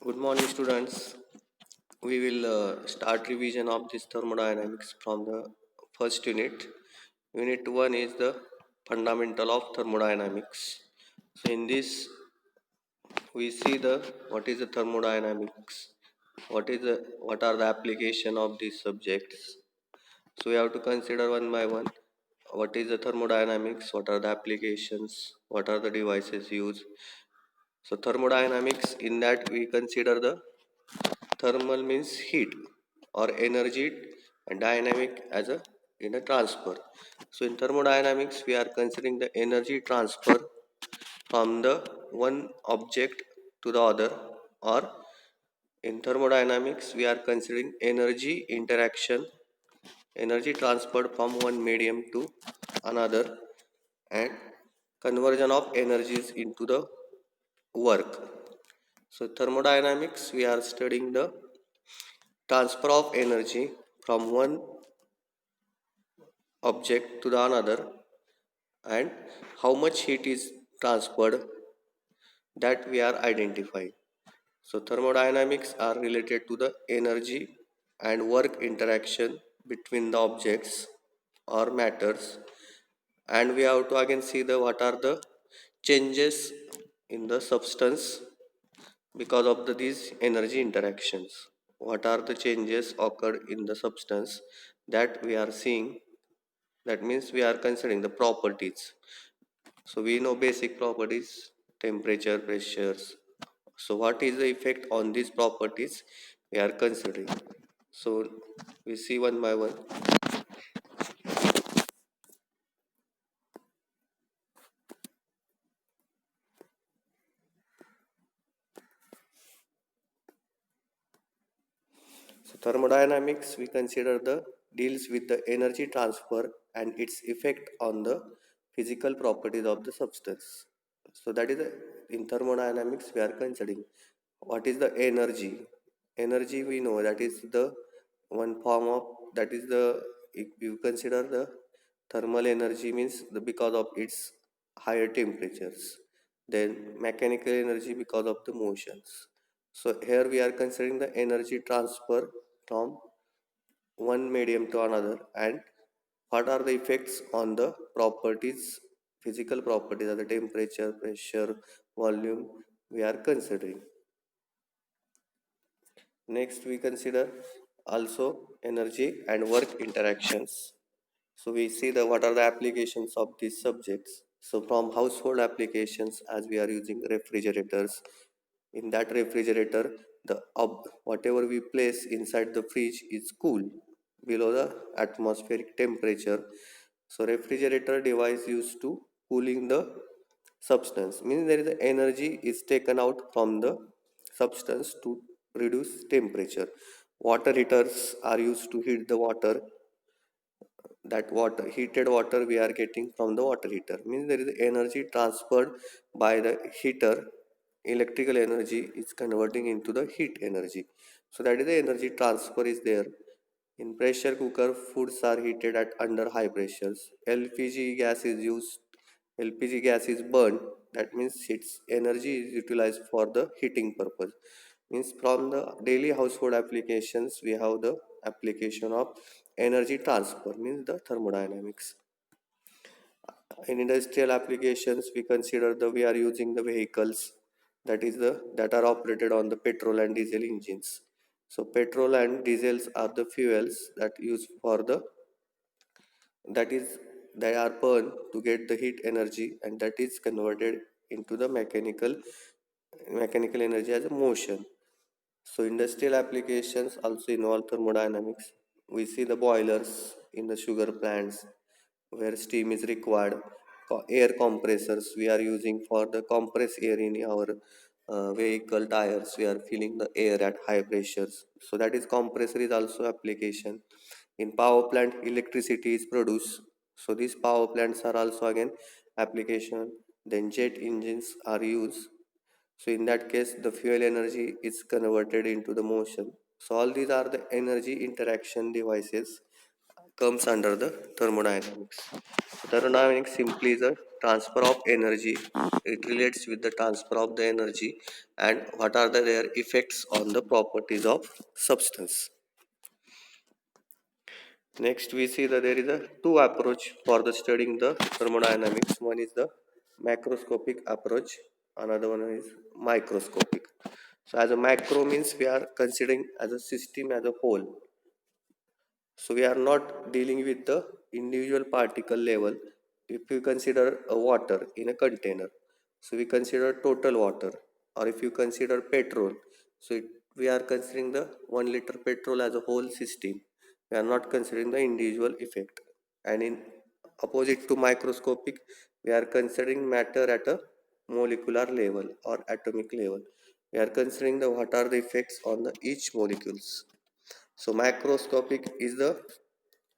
Good morning, students. We will start revision of this thermodynamics from the first unit. Unit 1 is the fundamental of thermodynamics. So in this we see the what is the thermodynamics, what are the application of these subjects. So we have to consider one by one what is the thermodynamics, what are the applications, what are the devices used. So thermodynamics, in that we consider the thermal means heat or energy, and dynamic as a in a transfer. So in thermodynamics we are considering the energy transfer from the one object to the other, or in thermodynamics we are considering energy interaction, energy transferred from one medium to another, and conversion of energies into the work. So thermodynamics we are studying the transfer of energy from one object to the another, and how much heat is transferred, that we are identifying. So thermodynamics are related to the energy and work interaction between the objects or matters, and we have to again see the what are the changes in the substance because of these energy interactions. What are the changes occurred in the substance that we are seeing? That means we are considering the properties. So we know basic properties: temperature, pressures. So what is the effect on these properties we are considering? So we see one by one. So thermodynamics we consider the deals with the energy transfer and its effect on the physical properties of the substance. So that is in thermodynamics we are considering what is the energy. Energy we know that is the one form of, that is the, if you consider the thermal energy means the because of its higher temperatures, then mechanical energy because of the motions. So here we are considering the energy transfer from one medium to another, and what are the effects on the properties, physical properties of the temperature, pressure, volume we are considering. Next we consider also energy and work interactions. So we see the what are the applications of these subjects. So from household applications, as we are using refrigerators, in that refrigerator the whatever we place inside the fridge is cool below the atmospheric temperature. So refrigerator device used to cooling the substance, means there is a energy is taken out from the substance to reduce temperature. Water heaters are used to heat the water. That water, heated water we are getting from the water heater, means there is energy transferred by the heater. Electrical energy is converting into the heat energy. So that is the energy transfer is there. In pressure cooker, foods are heated at under high pressures. LPG gas is used. LPG gas is burned. That means its energy is utilized for the heating purpose. Means from the daily household applications, we have the application of energy transfer, means the thermodynamics. In industrial applications, we consider the we are using the vehicles, that is the that are operated on the petrol and diesel engines. So petrol and diesels are the fuels that use for the, that is, they are burned to get the heat energy, and that is converted into the mechanical energy as a motion. So industrial applications also involve thermodynamics. We see the boilers in the sugar plants where steam is required. Air compressors we are using for the compress air in our vehicle tires. We are filling the air at high pressures. So that is compressor is also application. In power plant, electricity is produced. So these power plants are also again application. Then jet engines are used. So in that case, the fuel energy is converted into the motion. So all these are the energy interaction devices comes under the thermodynamics. So thermodynamics simply is a transfer of energy. It relates with the transfer of the energy and what are their effects on the properties of substance. Next, we see that there is a two approach for the studying the thermodynamics. One is the macroscopic approach, another one is microscopic. So as a macro means we are considering as a system as a whole. So we are not dealing with the individual particle level. If you consider a water in a container, so we consider total water, or if you consider petrol, so we are considering the 1 liter petrol as a whole system. We are not considering the individual effect. And in opposite to microscopic, we are considering matter at a molecular level or atomic level. We are considering the what are the effects on the each molecules. So macroscopic is the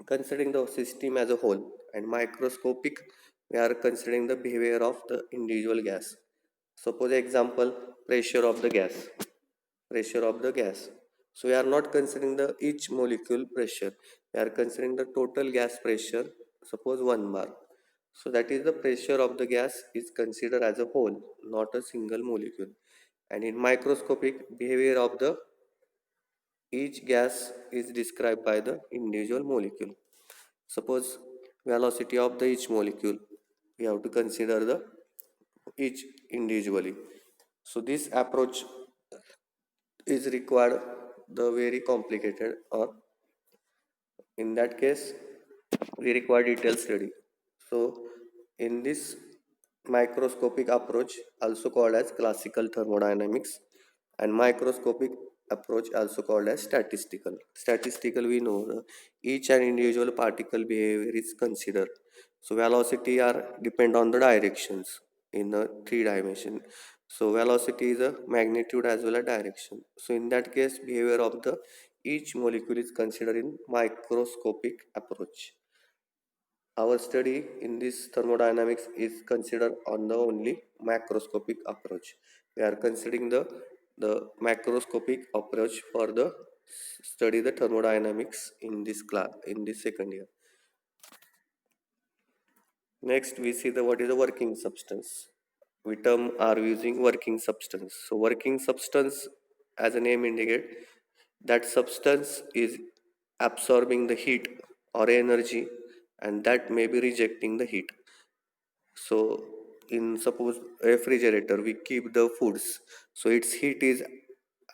considering the system as a whole, and microscopic we are considering the behavior of the individual gas. Suppose example, pressure of the gas, pressure of the gas. So we are not considering the each molecule pressure. We are considering the total gas pressure. Suppose 1 bar. So that is the pressure of the gas is considered as a whole, not a single molecule. And in microscopic behavior of the each gas is described by the individual molecule. Suppose velocity of the each molecule, we have to consider the each individually. So this approach is required the very complicated, or in that case we require detailed study. So in this microscopic approach, also called as classical thermodynamics, and microscopic approach also called as statistical, we know each and individual particle behavior is considered. So velocity are depend on the directions in a 3 dimension. So velocity is a magnitude as well as direction. So in that case behavior of the each molecule is considered in microscopic approach. Our study in this thermodynamics is considered on the only macroscopic approach. We are considering the macroscopic approach for the study the thermodynamics in this class in this second year. Next, we see the what is a working substance. We term are using working substance. So working substance, as a name indicate, that substance is absorbing the heat or energy, and that may be rejecting the heat. So in suppose refrigerator we keep the foods, so its heat is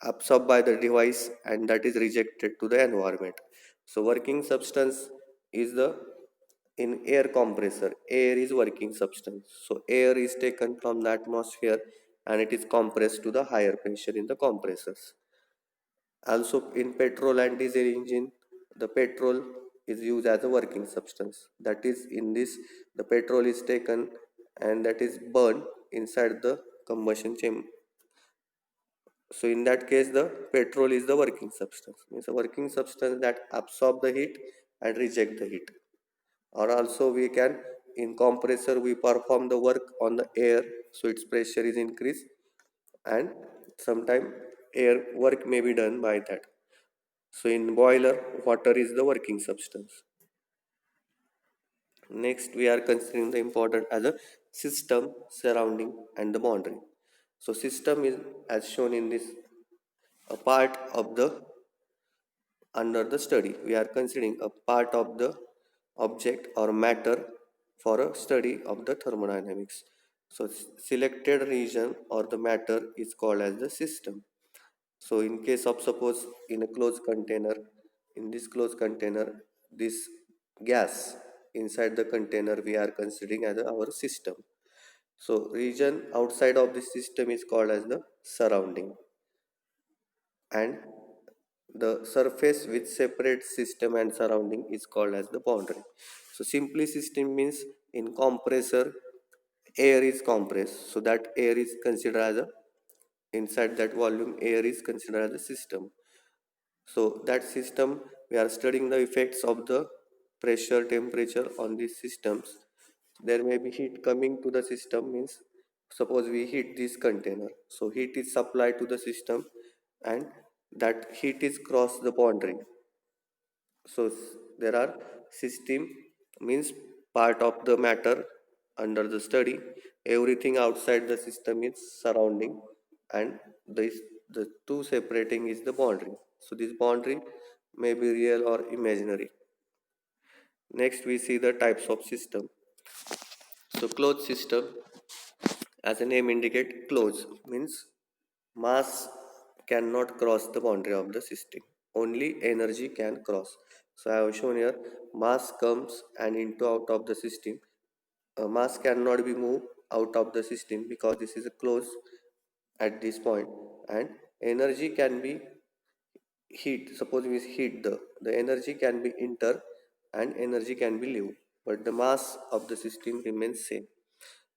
absorbed by the device and that is rejected to the environment. So working substance is the in air compressor, air is working substance. So air is taken from the atmosphere and it is compressed to the higher pressure in the compressors. Also in petrol and diesel engine, the petrol is used as a working substance. That is in this the petrol is taken and that is burned inside the combustion chamber. So in that case the petrol is the working substance. Means a working substance that absorb the heat and reject the heat. Or also we can in compressor we perform the work on the air, so its pressure is increased and sometime air work may be done by that. So in boiler, water is the working substance. Next, we are considering the important as a system, surrounding, and the boundary. So system is as shown in this a part of the under the study. We are considering a part of the object or matter for a study of the thermodynamics. So selected region or the matter is called as the system. So in case of suppose in a closed container, in this closed container, this gas inside the container we are considering as our system. So region outside of this system is called as the surrounding, and the surface which separates system and surrounding is called as the boundary. So simply system means in compressor air is compressed, so that air is considered as a inside that volume air is considered as a system. So that system we are studying the effects of the pressure temperature on these systems. There may be heat coming to the system means suppose we heat this container, so heat is supplied to the system and that heat is cross the boundary. So there are System means part of the matter under the study. Everything outside the system is surrounding, and this the two separating is the boundary. So this boundary may be real or imaginary. Next, we see the types of system. So closed system, as the name indicate, closed means mass cannot cross the boundary of the system. Only energy can cross. So I have shown here mass comes and into out of the system. Mass cannot be moved out of the system because this is a close at this point, and energy can be heat. Suppose we heat the energy can be enter and energy can be leave, but the mass of the system remains same.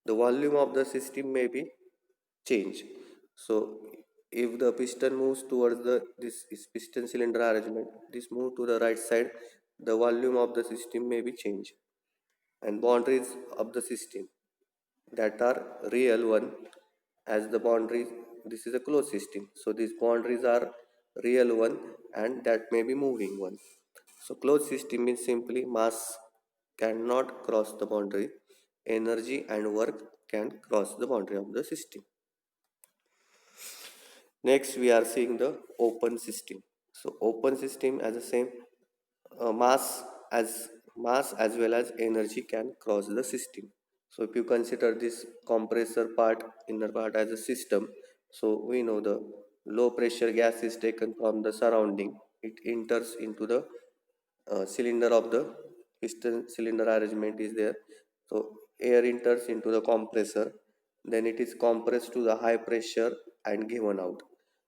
The volume of the system may be changed. So if the piston moves towards the this is piston cylinder arrangement, this move to the right side, the volume of the system may be changed, and boundaries of the system that are real one, as the boundaries, this is a closed system, so these boundaries are real one and that may be moving one. So closed system means simply mass cannot cross the boundary, energy and work can cross the boundary of the system. Next, we are seeing the open system. So open system as the same, mass as well as energy can cross the system. So if you consider this compressor part, inner part as a system, so we know the low pressure gas is taken from the surrounding. It enters into the cylinder of the piston cylinder arrangement is there. So air enters into the compressor, then it is compressed to the high pressure and given out.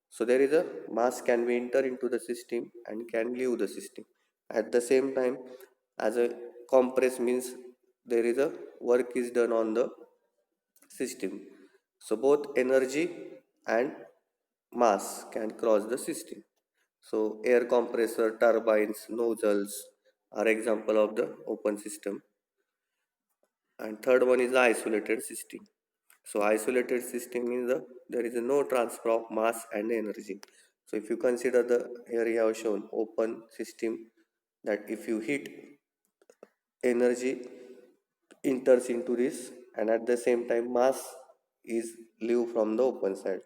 So there is a mass can be enter into the system and can leave the system. At the same time, as a compress means there is a work is done on the system. So both energy and mass can cross the system. So air compressor, turbines, nozzles are example of the open system. And third one is the isolated system. So isolated system means there is no transfer of mass and energy. So if you consider the here you have shown open system, that if you heat, energy enters into this, and at the same time mass is leave from the open side.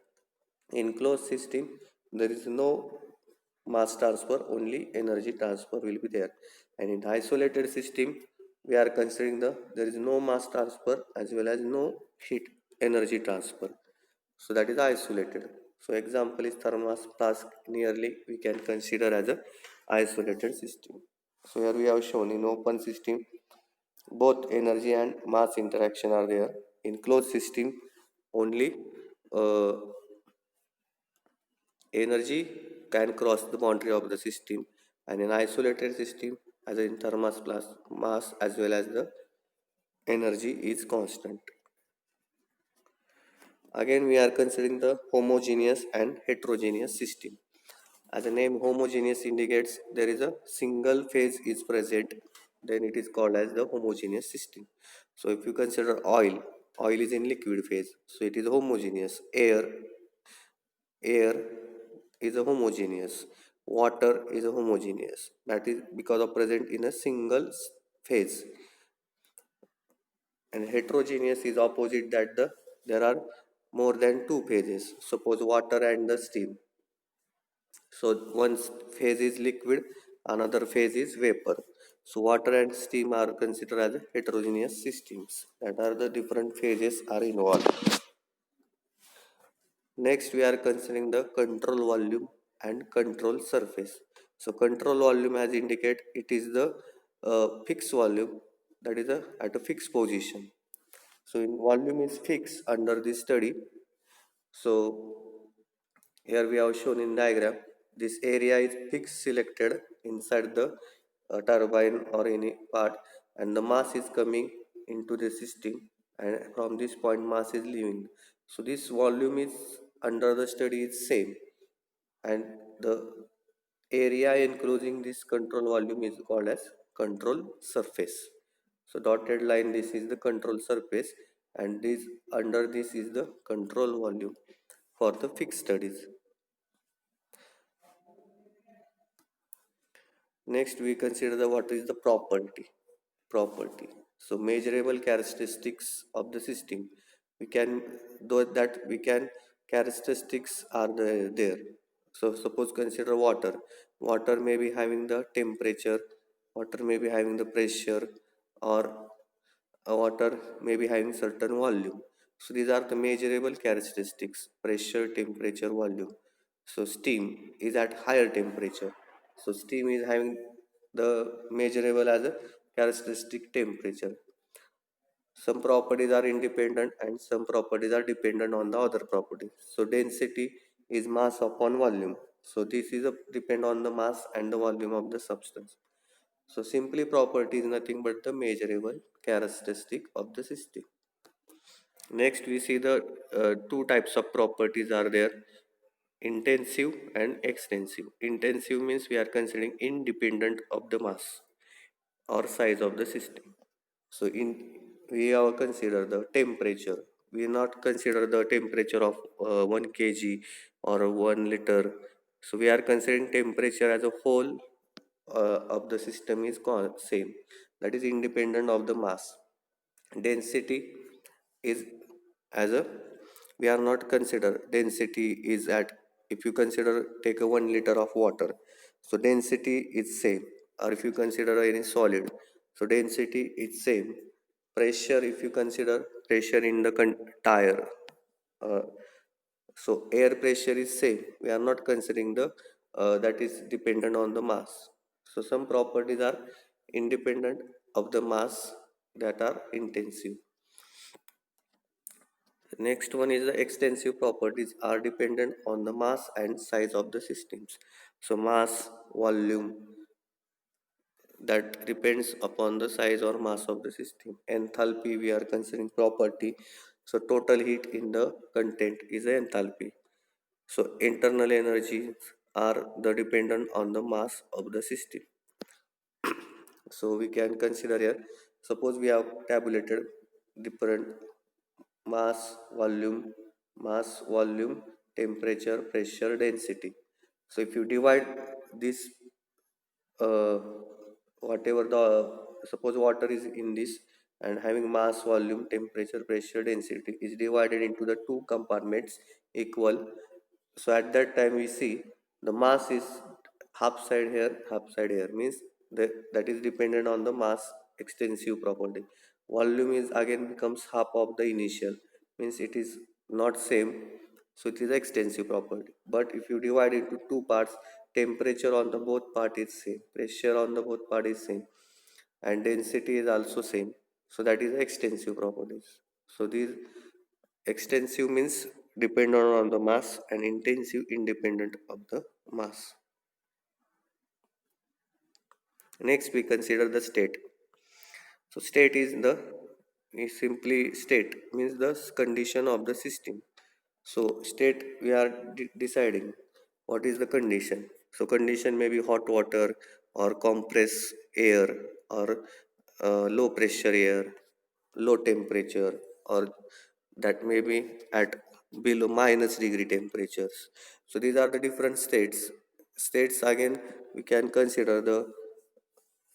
In closed system, there is no mass transfer, only energy transfer will be there. And in isolated system, we are considering there is no mass transfer as well as no heat energy transfer. So that is isolated. So example is thermos flask, nearly we can consider as a isolated system. So here we have shown in open system both energy and mass interaction are there. In closed system only uh, energy can cross the boundary of the system, and in isolated system as in thermos plus mass as well as the energy is constant. Again, we are considering the homogeneous and heterogeneous system. As the name homogeneous indicates, there is a single phase is present, then it is called as the homogeneous system. So if you consider oil is in liquid phase, so it is homogeneous. Air is a homogeneous. Water is a homogeneous. That is because of present in a single phase. And heterogeneous is opposite, that there are more than two phases. Suppose water and the steam. So one phase is liquid, another phase is vapor. So water and steam are considered as heterogeneous systems. That are the different phases are involved. Next, we are considering the control volume and control surface. So control volume, as indicate, it is the fixed volume, that is at a fixed position. So in volume is fixed under this study. So here we have shown in diagram, this area is fixed selected inside the turbine or any part, and the mass is coming into the system, and from this point mass is leaving. So this volume is under the study is same, and the area enclosing this control volume is called as control surface. So dotted line, this is the control surface, and this under this is the control volume for the fixed studies. Next, we consider the what is the property. Property. So measurable characteristics of the system. We can though that we can characteristics are there. So suppose consider water. Water may be having the temperature. Water may be having the pressure, or a water may be having certain volume. So these are the measurable characteristics: pressure, temperature, volume. So steam is at higher temperature. So steam is having the measurable as a characteristic temperature. Some properties are independent and some properties are dependent on the other property. So density is mass upon volume. So this is a depend on the mass and the volume of the substance. So simply property is nothing but the measurable characteristic of the system. Next we see the two types of properties are there: intensive and extensive. Intensive means we are considering independent of the mass or size of the system. So in we have consider the temperature. We not consider the temperature of 1 kg or 1 liter. So we are considering temperature as a whole of the system is same. That is independent of the mass. Density is as a we are not consider density is at, if you consider take a 1 liter of water, so density is same. Or if you consider any solid, so density is same. Pressure, if you consider pressure in the tire, uh, so air pressure is same. We are not considering the that is dependent on the mass. So some properties are independent of the mass, that are intensive. Next one is the extensive properties are dependent on the mass and size of the systems. So mass, volume, that depends upon the size or mass of the system. Enthalpy we are considering property. So total heat in the content is the enthalpy. So internal energies are the dependent on the mass of the system. So we can consider here, suppose we have tabulated different volume, mass, volume, temperature, pressure, density. So if you divide this, uh, whatever the suppose water is in this and having mass, volume, temperature, pressure, density is divided into the two compartments equal. So at that time we see the mass is half side here means that is dependent on the mass, extensive property. Volume is again becomes half of the initial, means it is not same, so it is extensive property. But if you divide into two parts, temperature on the both part is same, pressure on the both part is same, and density is also same, so that is extensive properties. So these extensive means dependent on the mass and intensive independent of the mass. Next we consider the state. So state is simply state means the condition of the system. So state we are deciding what is the condition. So condition may be hot water or compressed air, or low pressure air, low temperature, or that may be at below minus degree temperatures. So these are the different states. States again we can consider the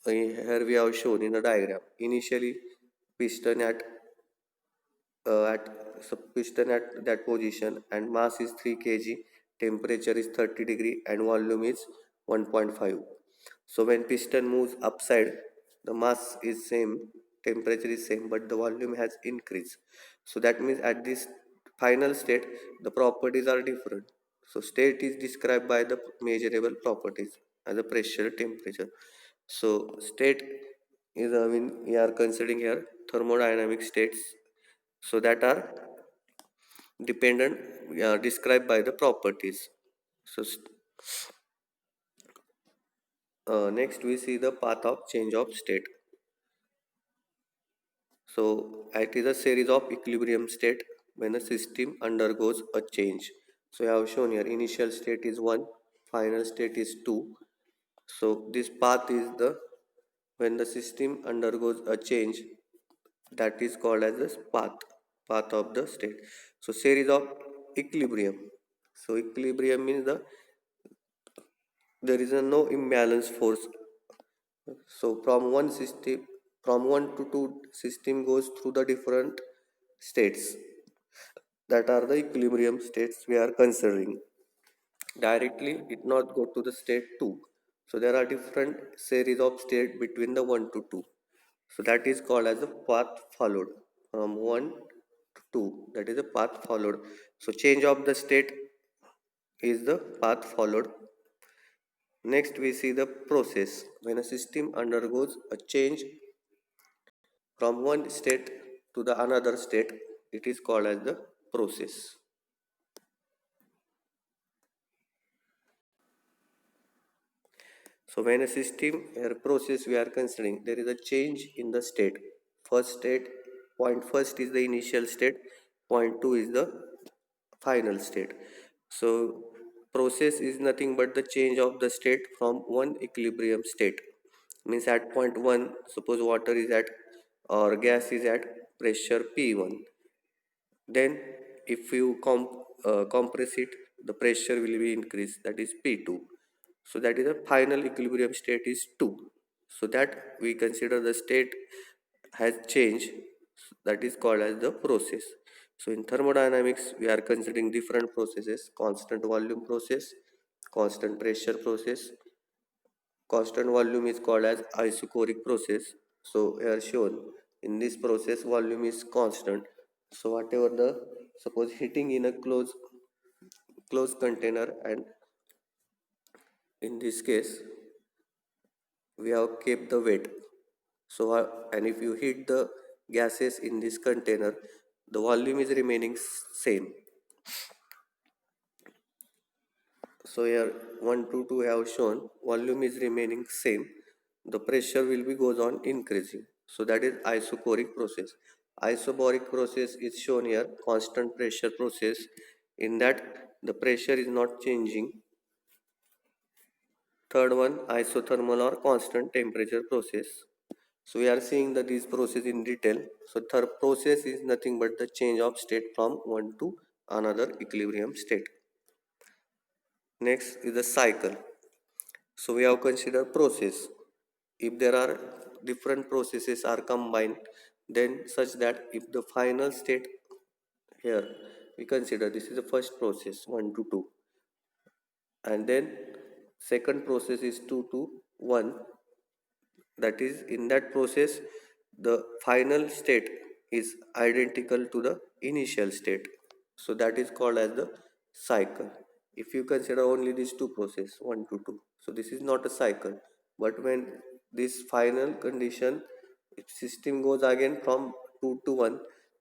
here we have shown in the diagram. Initially piston at piston at that position and mass is 3 kg, temperature is 30 degree and volume is 1.5. So when piston moves upside, the mass is same, temperature is same, but the volume has increased. So that means at this final state the properties are different. So state is described by the measurable properties as a pressure, temperature. So state is, I mean, we are considering here thermodynamic states, so that are dependent, described by the properties. So next we see the path of change of state. So it is a series of equilibrium state when a system undergoes a change. So I have shown here initial state is 1, final state is 2. So this path is the when the system undergoes a change, that is called as the path of the state. So series of equilibrium. So equilibrium means there is a no imbalance force So from one to two, system goes through the different states that are the equilibrium states we are considering. Directly, it not go to the state two. So there are different series of state between the one to two. So that is called as the path followed from one to two. That is the path followed. So change of the state is the path followed. Next, we see the process. When a system undergoes a change from one state to the another state, it is called as the process. So when a system or process we are considering, there is a change in the state. First state, point first is the initial state, point two is the final state. So process is nothing but the change of the state from one equilibrium state. Means at point one, suppose water is at or gas is at pressure P1. Then if you compress it, the pressure will be increased, that is P2. So that is the final equilibrium state is 2. So that we consider the state has changed, that is called as the process. So in thermodynamics we are considering different processes: constant volume process, constant pressure process. Constant volume is called as isochoric process. So here shown, in this process volume is constant. So whatever the, suppose heating in a closed container, and in this case we have kept the weight. So and if you heat the gases in this container, the volume is remaining same. So here 1 to 2 have shown volume is remaining same. The pressure will be goes on increasing. So that is isochoric process. Isobaric process is shown here, constant pressure process. In that the pressure is not changing. Third one, isothermal or constant temperature process. So we are seeing that this process in detail. So third process is nothing but the change of state from one to another equilibrium state. Next is the cycle. So we have considered process. If there are different processes are combined, then such that if the final state here, we consider this is the first process 1 to 2, and then second process is 2 to 1. That is, in that process the final state is identical to the initial state. So that is called as the cycle. If you consider only these two processes 1 to 2, so this is not a cycle. But when this final condition, if system goes again from 2 to 1,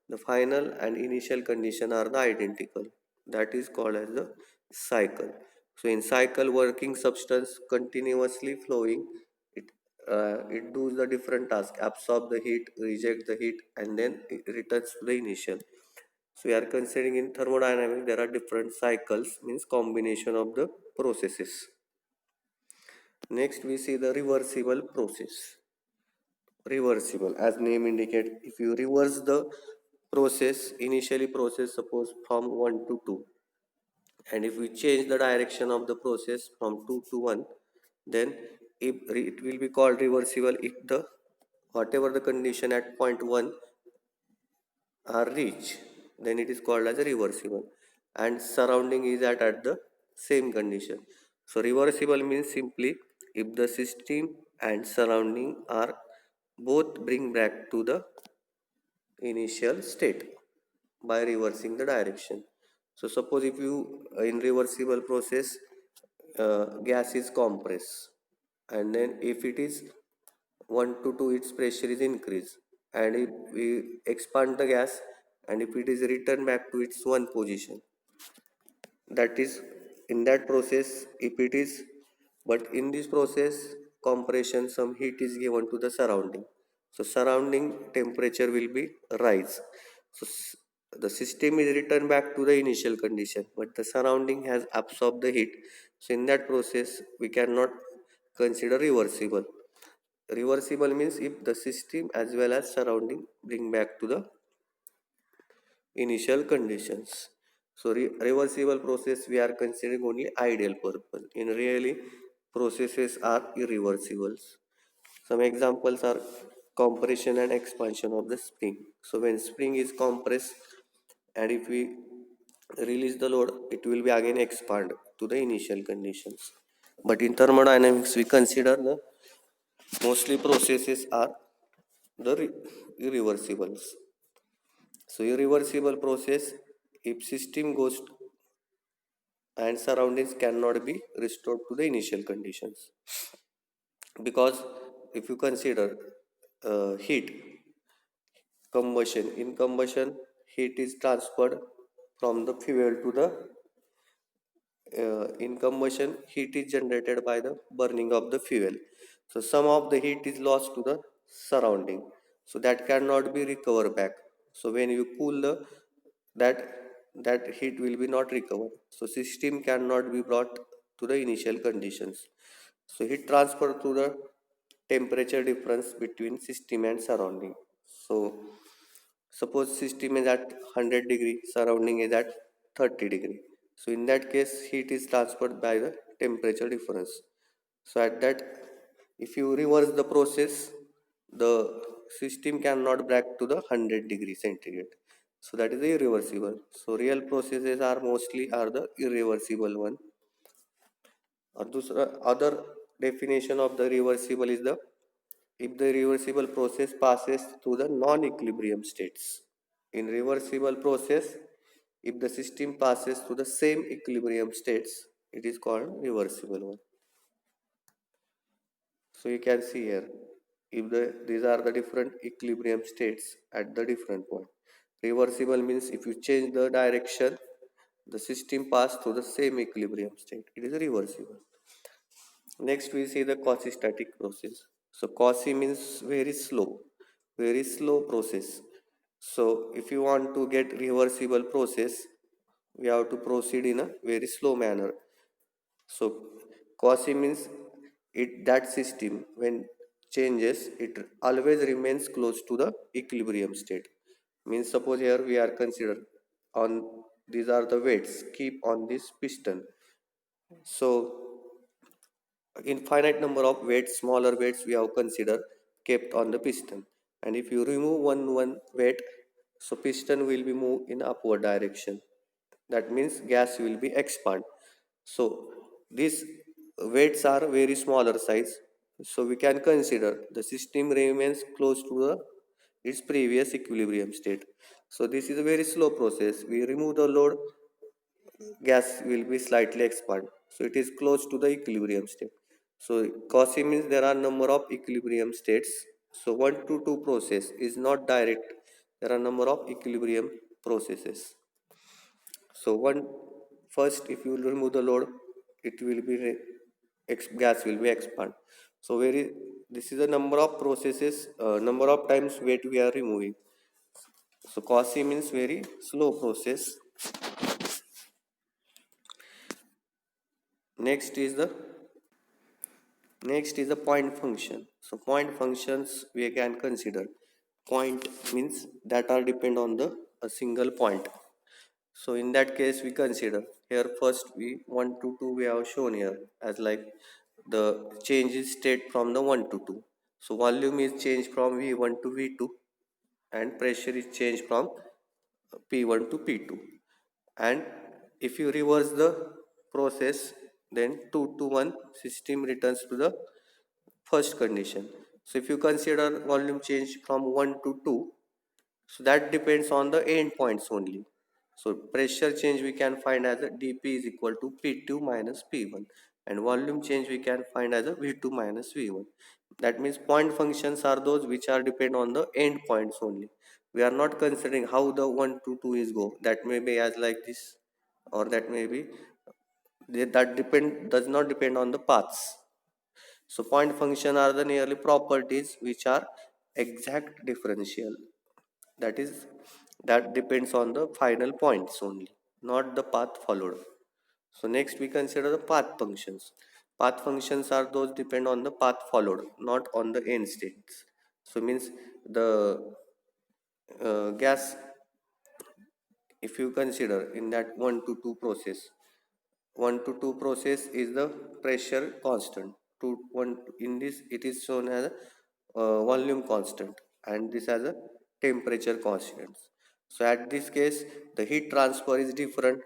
the final and initial condition are the identical. That is called as the cycle. So in cycle, working substance continuously flowing, it it does the different task: absorb the heat, reject the heat, and then it returns to the initial. So we are considering in thermodynamics there are different cycles, means combination of the processes. Next we see the reversible process. Reversible, as name indicate, if you reverse the process, initially process suppose from 1 to 2, and if we change the direction of the process from 2 to 1, then it will be called reversible if the whatever the condition at point 1 are reached, then it is called as a reversible, and surrounding is at the same condition. So reversible means simply if the system and surrounding are both bring back to the initial state by reversing the direction. So suppose if you in reversible process, gas is compressed, and then if it is 1 to 2, its pressure is increased, and if we expand the gas, and if it is returned back to its one position, that is, in that process, if it is, but in this process compression, some heat is given to the surrounding, so surrounding temperature will be rise. So the system is returned back to the initial condition, but the surrounding has absorbed the heat. So in that process we cannot consider reversible. Reversible means if the system as well as surrounding bring back to the initial conditions. So reversible process we are considering only ideal purpose. In really processes are irreversible. Some examples are compression and expansion of the spring. So when spring is compressed and if we release the load, it will be again expand to the initial conditions. But in thermodynamics, we consider the mostly processes are the irreversibles. So irreversible process, if system goes and surroundings cannot be restored to the initial conditions, because if you consider heat combustion, in combustion heat is transferred from the fuel to the in combustion heat is generated by the burning of the fuel. So some of the heat is lost to the surrounding, so that cannot be recovered back. So when you cool the that that heat will be not recovered, so system cannot be brought to the initial conditions. So heat transfer through the temperature difference between system and surrounding. So suppose system is at 100 degree, surrounding is at 30 degree. So in that case, heat is transferred by the temperature difference. So at that, if you reverse the process, the system cannot back to the 100 degree centigrade. So that is irreversible. So real processes are mostly are the irreversible one. और दूसरा other definition of the reversible is the if the reversible process passes through the non-equilibrium states. In reversible process, if the system passes through the same equilibrium states, it is called reversible one. So you can see here, if these are the different equilibrium states at the different point. Reversible means if you change the direction, the system pass through the same equilibrium state. It is reversible. Next we see the quasi-static process. So quasi means very slow process. So if you want to get reversible process, we have to proceed in a very slow manner. So quasi means it that system when changes, it always remains close to the equilibrium state. Means suppose here we are considered on these are the weights keep on this piston. So infinite number of weights, smaller weights we have considered kept on the piston. And if you remove one weight, so piston will be moved in upward direction. That means gas will be expand. So these weights are very smaller size. So we can consider the system remains close to the its previous equilibrium state. So this is a very slow process. We remove the load, gas will be slightly expand, so it is close to the equilibrium state. So quasi means there are number of equilibrium states. So 1 to 2 process is not direct, there are number of equilibrium processes. So one first if you will remove the load, it will be gas will be expand. So very this is the number of processes, number of times weight we are removing. So quasi means very slow process. next is the Next is the point function. So point functions we can consider. Point means that are depend on the a single point. So in that case we consider here first we 1 to 2 we have shown here as like the change is state from the 1 to 2. So volume is changed from V1 to V2 and pressure is changed from P1 to P2. And if you reverse the process, then 2 to 1 system returns to the first condition. So if you consider volume change from 1 to 2, so that depends on the end points only. So pressure change we can find as a dp is equal to p2 minus p1, and volume change we can find as a v2 minus v1. That means point functions are those which are depend on the end points only. We are not considering how the 1 to 2 is go, that may be as like this, or that may be that depend does not depend on the paths. So point function are the nearly properties which are exact differential. That is that depends on the final points only, not the path followed. So next we consider the path functions. Path functions are those depend on the path followed, not on the end states. So means the gas, if you consider in that 1 to 2 process, 1 to 2 process is the pressure constant. to one. In this it is shown as a volume constant, and this as a temperature constant. So at this case the heat transfer is different,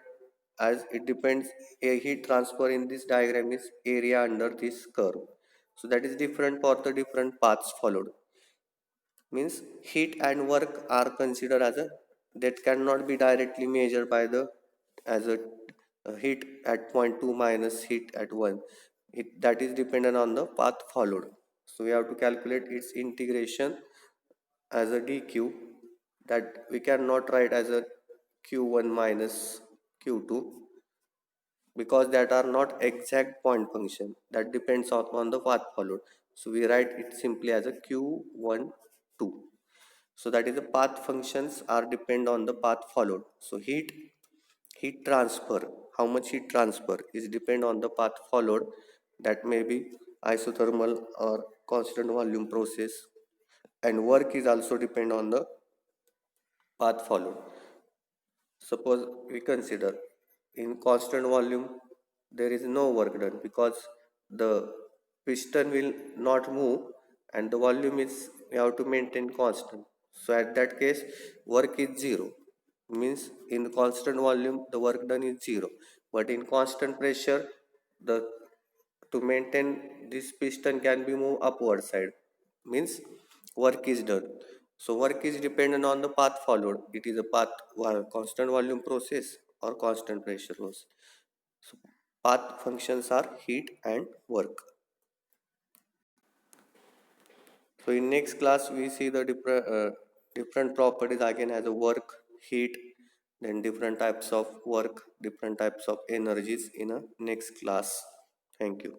as it depends. A heat transfer in this diagram is area under this curve, so that is different for the different paths followed. Means heat and work are considered as a, that cannot be directly measured by the, as a heat at point 2 minus heat at 1. That is dependent on the path followed. So we have to calculate its integration as a dq, that we cannot write as a q1 minus q2, because that are not exact point function, that depends on the path followed. So we write it simply as a q1 2. So that is the path functions are depend on the path followed. So heat transfer, how much heat transfer is depend on the path followed, that may be isothermal or constant volume process. And work is also depend on the path followed. Suppose we consider in constant volume there is no work done, because the piston will not move and the volume is, we have to maintain constant. So at that case work is zero. Means in constant volume the work done is zero, but in constant pressure the, to maintain this piston can be moved upward side, means work is done. So work is dependent on the path followed. It is a path constant volume process or constant pressure process. So path functions are heat and work. So in next class we see the different properties again as a work, heat, then different types of work, different types of energies in a next class. Thank you.